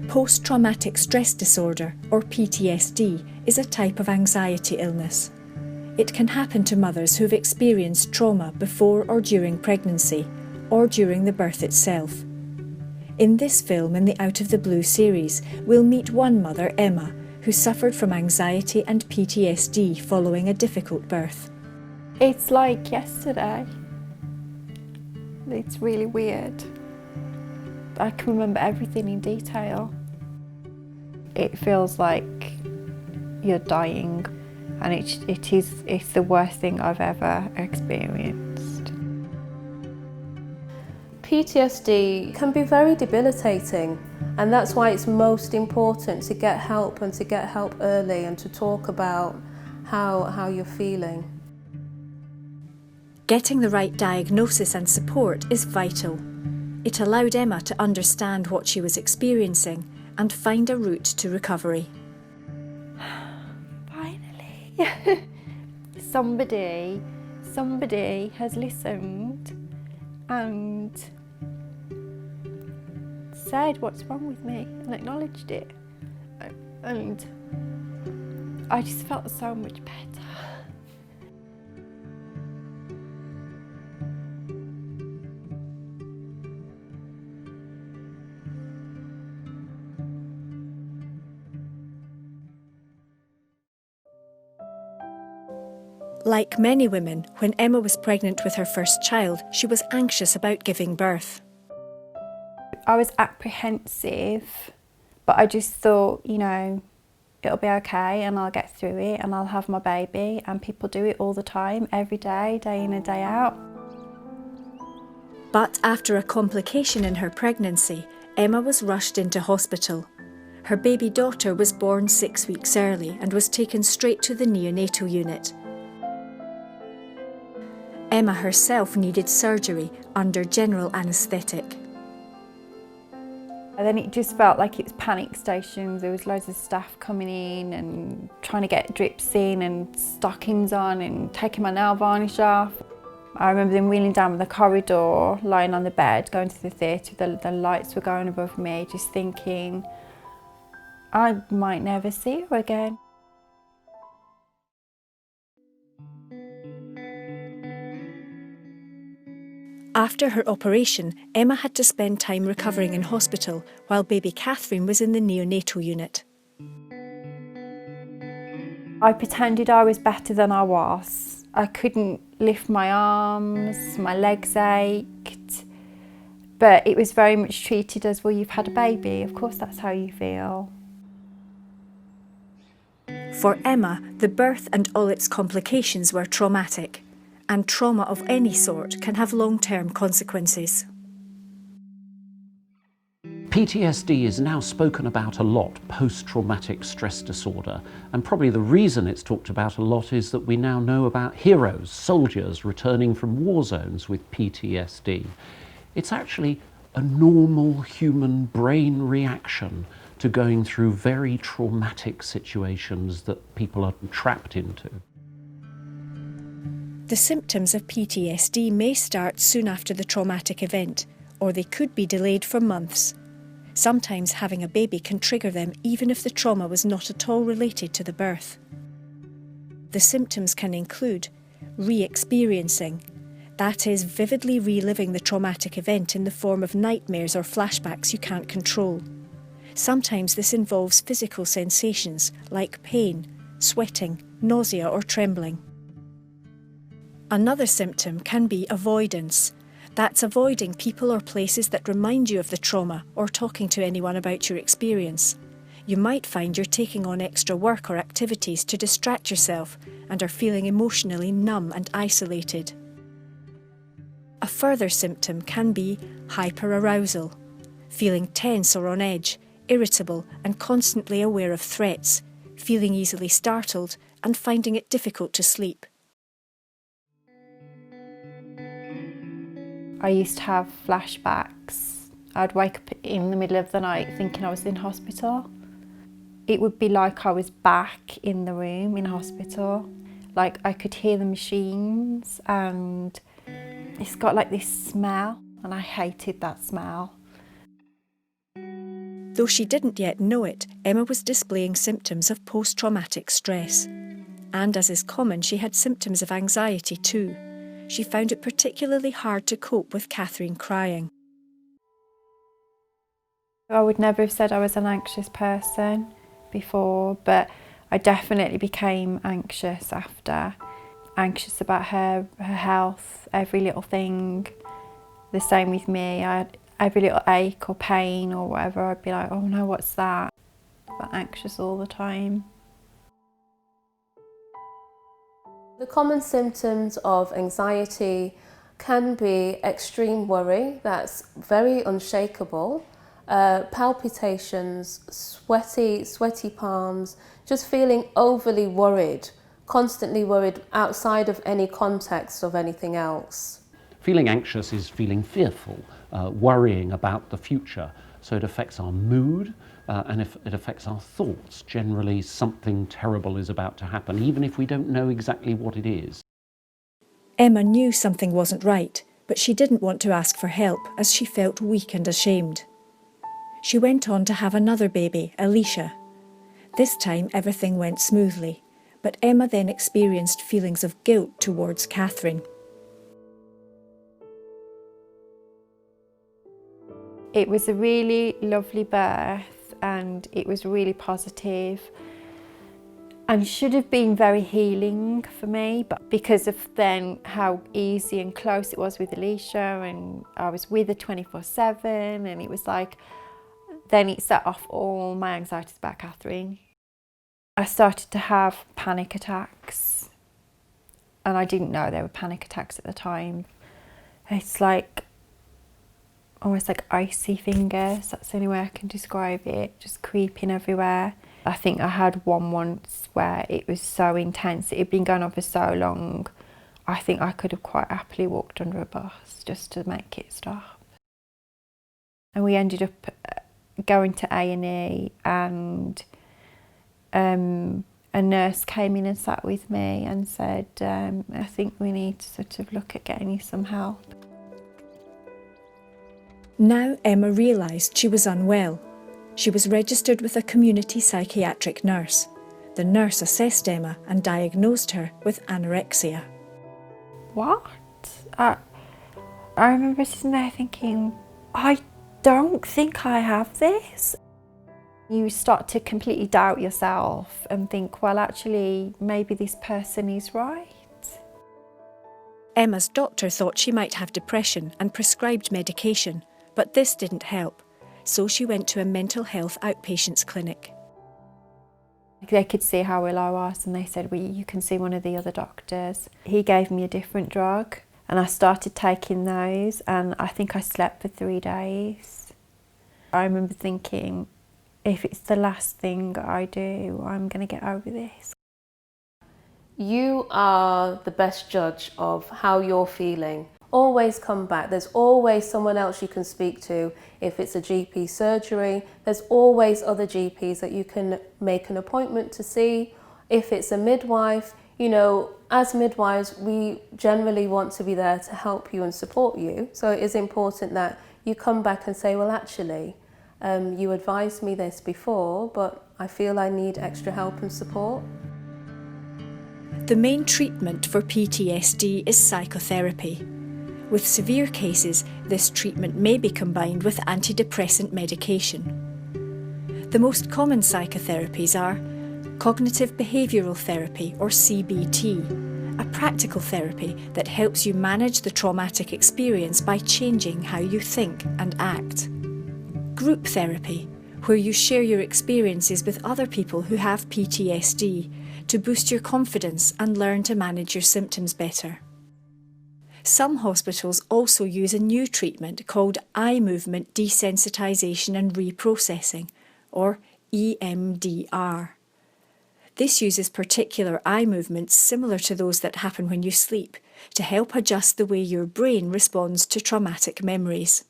Post-traumatic stress disorder, or PTSD, is a type of anxiety illness. It can happen to mothers who've experienced trauma before or during pregnancy, or during the birth itself. In this film in the Out of the Blue series, we'll meet one mother, Emma, who suffered from anxiety and PTSD following a difficult birth. It's like yesterday. It's really weird. I can remember everything in detail. It feels like you're dying, and it's the worst thing I've ever experienced. PTSD can be very debilitating, and that's why it's most important to get help, and to get help early, and to talk about how you're feeling. Getting the right diagnosis and support is vital. It allowed Emma to understand what she was experiencing and find a route to recovery. Finally, somebody has listened and said what's wrong with me and acknowledged it, and I just felt so much better. Like many women, when Emma was pregnant with her first child, she was anxious about giving birth. I was apprehensive, but I just thought, it'll be okay and I'll get through it and I'll have my baby, and people do it all the time, every day, day in and day out. But after a complication in her pregnancy, Emma was rushed into hospital. Her baby daughter was born 6 weeks early and was taken straight to the neonatal unit. Emma herself needed surgery under general anaesthetic. And then it just felt like it was panic stations. There was loads of staff coming in and trying to get drips in and stockings on and taking my nail varnish off. I remember them wheeling down the corridor, lying on the bed, going to the theatre. The lights were going above me, just thinking, I might never see her again. After her operation, Emma had to spend time recovering in hospital while baby Catherine was in the neonatal unit. I pretended I was better than I was. I couldn't lift my arms, my legs ached, but it was very much treated as, well, you've had a baby, of course that's how you feel. For Emma, the birth and all its complications were traumatic, and trauma of any sort can have long-term consequences. PTSD is now spoken about a lot, post-traumatic stress disorder, and probably the reason it's talked about a lot is that we now know about heroes, soldiers returning from war zones with PTSD. It's actually a normal human brain reaction to going through very traumatic situations that people are trapped into. The symptoms of PTSD may start soon after the traumatic event, or they could be delayed for months. Sometimes having a baby can trigger them even if the trauma was not at all related to the birth. The symptoms can include re-experiencing, that is, vividly reliving the traumatic event in the form of nightmares or flashbacks you can't control. Sometimes this involves physical sensations like pain, sweating, nausea or trembling. Another symptom can be avoidance. That's avoiding people or places that remind you of the trauma or talking to anyone about your experience. You might find you're taking on extra work or activities to distract yourself and are feeling emotionally numb and isolated. A further symptom can be hyperarousal, feeling tense or on edge, irritable and constantly aware of threats, feeling easily startled and finding it difficult to sleep. I used to have flashbacks. I'd wake up in the middle of the night thinking I was in hospital. It would be like I was back in the room in hospital. Like I could hear the machines, and it's got like this smell, and I hated that smell. Though she didn't yet know it, Emma was displaying symptoms of post-traumatic stress. And as is common, she had symptoms of anxiety too. She found it particularly hard to cope with Catherine crying. I would never have said I was an anxious person before, but I definitely became anxious after. Anxious about her health, every little thing. The same with me. I had every little ache or pain or whatever, I'd be like, oh no, what's that? But anxious all the time. The common symptoms of anxiety can be extreme worry, that's very unshakable, palpitations, sweaty palms, just feeling overly worried, constantly worried outside of any context of anything else. Feeling anxious is feeling fearful, worrying about the future. So it affects our mood and it affects our thoughts. Generally, something terrible is about to happen, even if we don't know exactly what it is. Emma knew something wasn't right, but she didn't want to ask for help as she felt weak and ashamed. She went on to have another baby, Alicia. This time everything went smoothly, but Emma then experienced feelings of guilt towards Catherine. It was a really lovely birth and it was really positive and should have been very healing for me, but because of then how easy and close it was with Alicia and I was with her 24/7 and it was like, then it set off all my anxieties about Catherine. I started to have panic attacks and I didn't know they were panic attacks at the time. It's like almost like icy fingers, that's the only way I can describe it, just creeping everywhere. I think I had one once where it was so intense, it had been going on for so long, I think I could have quite happily walked under a bus just to make it stop. And we ended up going to A&E and a nurse came in and sat with me and said, I think we need to sort of look at getting you some help. Now Emma realised she was unwell. She was registered with a community psychiatric nurse. The nurse assessed Emma and diagnosed her with anorexia. What? I remember sitting there thinking, I don't think I have this. You start to completely doubt yourself and think, well, actually, maybe this person is right. Emma's doctor thought she might have depression and prescribed medication, but this didn't help, so she went to a mental health outpatients clinic. They could see how ill I was and they said, well, you can see one of the other doctors. He gave me a different drug and I started taking those and I think I slept for 3 days. I remember thinking, if it's the last thing I do, I'm going to get over this. You are the best judge of how you're feeling. Always come back. There's always someone else you can speak to. If it's a GP surgery, there's always other GPs that you can make an appointment to see. If it's a midwife, you know, as midwives, we generally want to be there to help you and support you. So it is important that you come back and say, well, actually, you advised me this before, but I feel I need extra help and support. The main treatment for PTSD is psychotherapy. With severe cases, this treatment may be combined with antidepressant medication. The most common psychotherapies are cognitive behavioural therapy, or CBT, a practical therapy that helps you manage the traumatic experience by changing how you think and act. Group therapy, where you share your experiences with other people who have PTSD to boost your confidence and learn to manage your symptoms better. Some hospitals also use a new treatment called eye movement desensitisation and reprocessing, or EMDR. This uses particular eye movements similar to those that happen when you sleep to help adjust the way your brain responds to traumatic memories.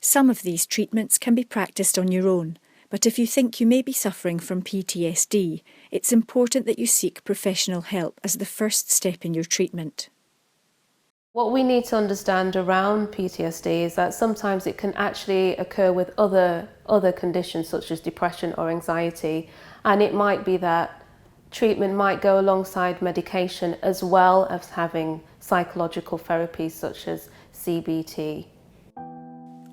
Some of these treatments can be practiced on your own, but if you think you may be suffering from PTSD, it's important that you seek professional help as the first step in your treatment. What we need to understand around PTSD is that sometimes it can actually occur with other conditions such as depression or anxiety, and it might be that treatment might go alongside medication as well as having psychological therapies such as CBT.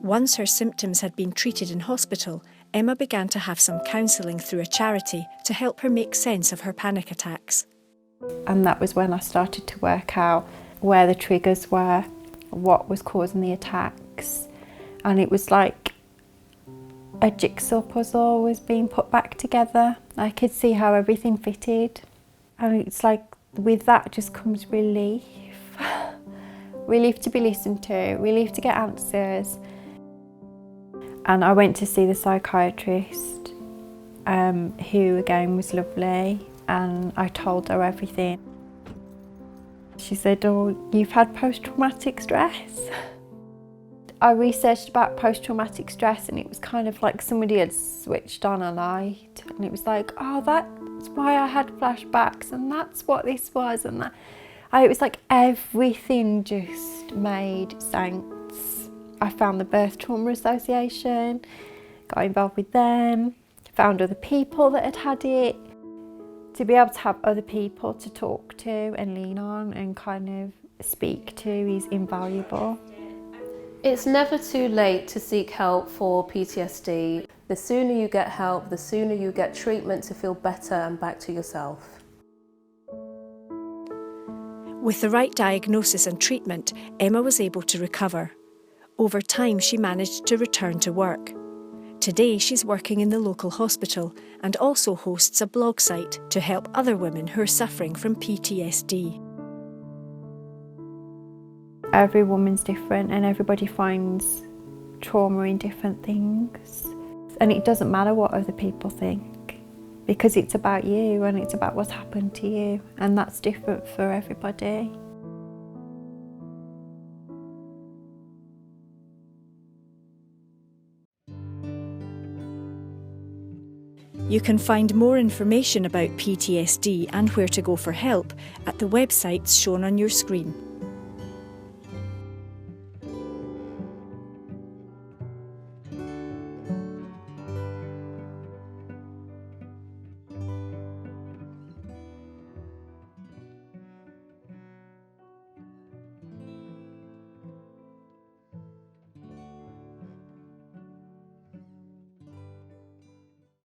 Once her symptoms had been treated in hospital, Emma began to have some counselling through a charity to help her make sense of her panic attacks. And that was when I started to work out where the triggers were, what was causing the attacks. And it was like a jigsaw puzzle was being put back together. I could see how everything fitted. And it's like with that just comes relief. Relief to be listened to, relief to get answers. And I went to see the psychiatrist, who again was lovely, and I told her everything. She said, "Oh, you've had post-traumatic stress." I researched about post-traumatic stress, and it was kind of like somebody had switched on a light, and it was like, oh, that's why I had flashbacks, and that's what this was, and that. It was like everything just made sense. I found the Birth Trauma Association, got involved with them, found other people that had had it. To be able to have other people to talk to and lean on and kind of speak to is invaluable. It's never too late to seek help for PTSD. The sooner you get help, the sooner you get treatment to feel better and back to yourself. With the right diagnosis and treatment, Emma was able to recover. Over time, she managed to return to work. Today, she's working in the local hospital and also hosts a blog site to help other women who are suffering from PTSD. Every woman's different and everybody finds trauma in different things. And it doesn't matter what other people think, because it's about you and it's about what's happened to you, and that's different for everybody. You can find more information about PTSD and where to go for help at the websites shown on your screen.